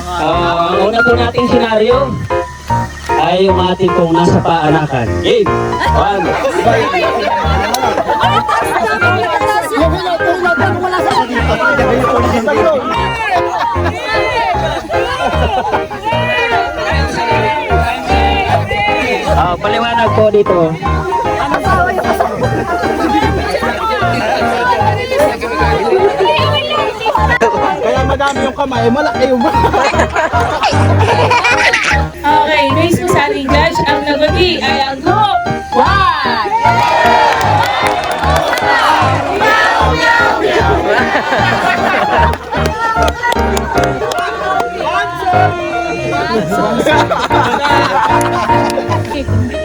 Ang una po nating senaryo ay yung ating pong nasa paanakan. Game! 1. Paliwanag po dito. Kaya madami yung kamay, malaki yung Okay, based po sa ating judge, ang nabagi ay ang group 1!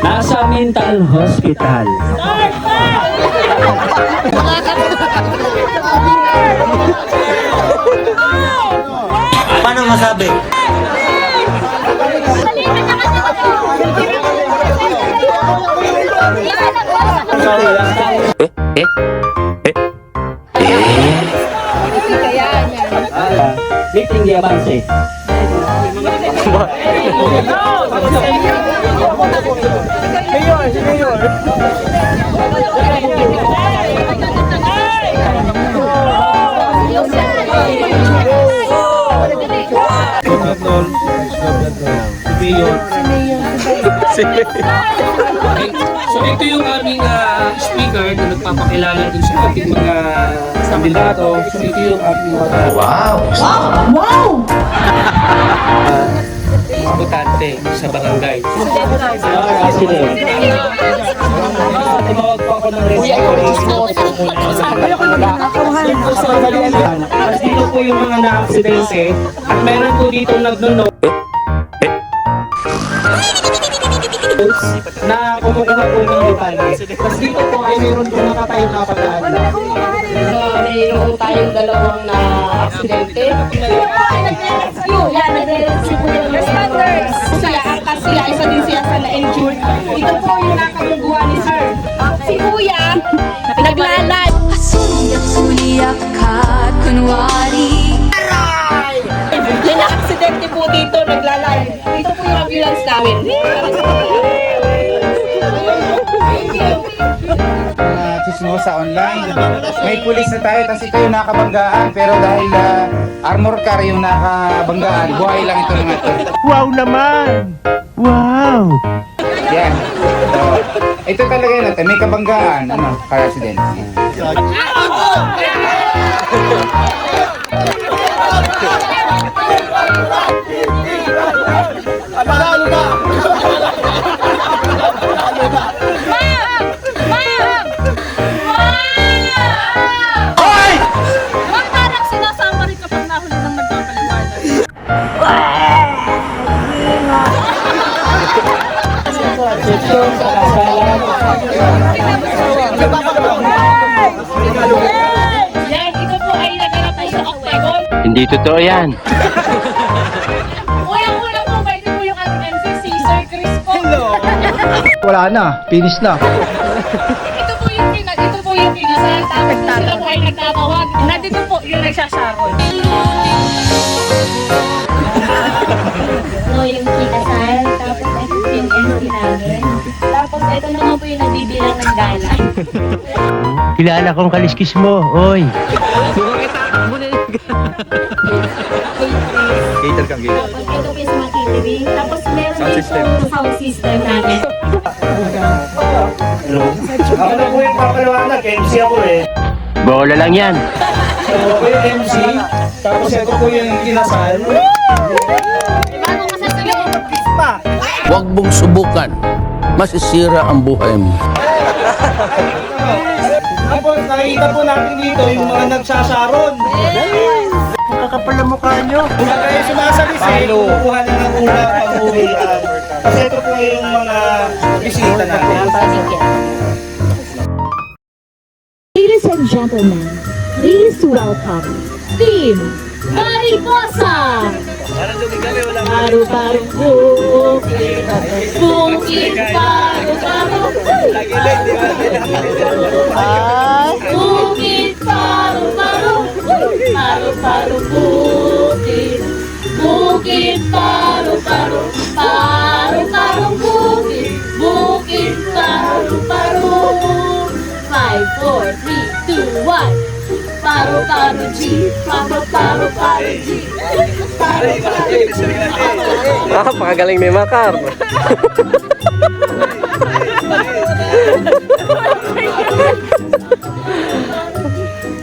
Nasa mental hospital. Paano masabi? Lifting di avance. So ito yung aming speaker na nagpapakilala dun sa ating mga kandidato. So ito yung aming mga botante sa barangay. Tumawag po ako ng dito po yung mga na-aksidente at meron po dito nagno-note na kumukuha po ng detalye. Tapos dito po ay meron po nakatayo na pagkaan. Mayroon tayong dalawang na aksidente. Nagre-rescue! Yan, nagre-rescue po yung responders. Sila, angkas sila, isa din siya sa na-injured. Ito po yung nakalungguhan ni sir. Si kuya, naglalay. Suliyak-suliyak ka, kunwari. May na-aksidente po dito, naglalay. Ito po yung ambulance namin. Chismosa online. May pulis na tayo, tapos ito yung nakabanggaan. Pero dahil armor car yung nakabanggaan, buhay lang ito mga ito. Wow naman! Wow! Yan. So, ito talaga yun natin. May kabanggaan. Ano? Car accident. Yan, ito po ay naganap po sa Octagon. Hindi totoo yan. Unang-una po, ito po yung ating MC, si Sir Chris po. Wala na. Finish na. Ito po yung pinasal, tapos po sila po ay nagtatawag. Nandito po yung nagsasarol. So, yung kinasal, tapos ito yung MC namin. Tapos ito naman po yung nagbibilang ng gala. Kilala kong kaliskis mo, oy. Tapos ito po yung smart TV. Tapos meron din po sound system namin. Ako na po yung papalawanag, MC ako eh. Bola lang yan. Ako po yung MC, tapos ito po yung kinasal. Huwag mong subukan. Masisira ang buhay mo. Tapos nakikita po natin dito yung mga nagsasaron. Kakapal na mukha nyo. Kung kayo sumasalisi, kumukuha na ng una pang-uwian. Kasi ito po yung mga bisita natin. Ladies and gentlemen, please welcome Team Mariposa! Paru-paru bukid, bukid paru-paru. Bukid paru-paru, paru-paru bukid, bukid Bukid paru-paro, paru-parong bukid, bukid paru-paro. 5, 4, 3, 2, 1. Paru-paro G, paru-paro G. Pakagaling ni Makar.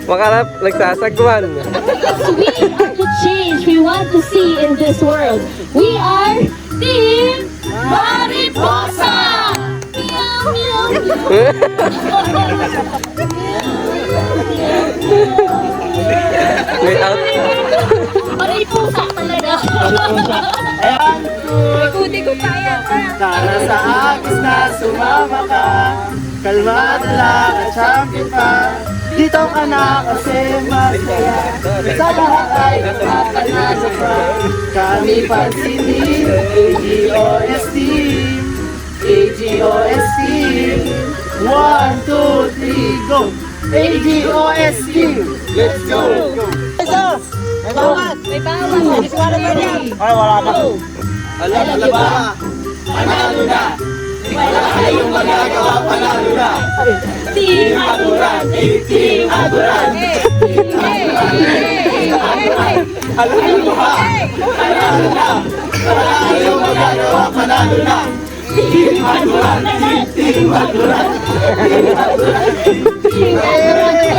Makarap, nagsasagwan. Because we are the change we want to see in this world. We are Team Mariposa! Meow, meow, May out. Mariposa talaga. Ikuti ko kaya. Tara sa agis na sumama ka. Kalmado lang at champion pa. Dito ka na kasi masaya. Sa lahat ay nakapanalo pa. Kami pansinin, AGOS team. AGOS team. 1, 2, 3, go! AGOS team! Let's go! May bawat! May bawat. Ay, wala pa. Alam ba? Panalo na! Wala kayong magagawa, panalo na! Team Aguran! Team Aguran! Alam mo ba? Panalo na! Wala kayong magagawa, panalo na! Team Aguran! Team Aguran! Team Aguran!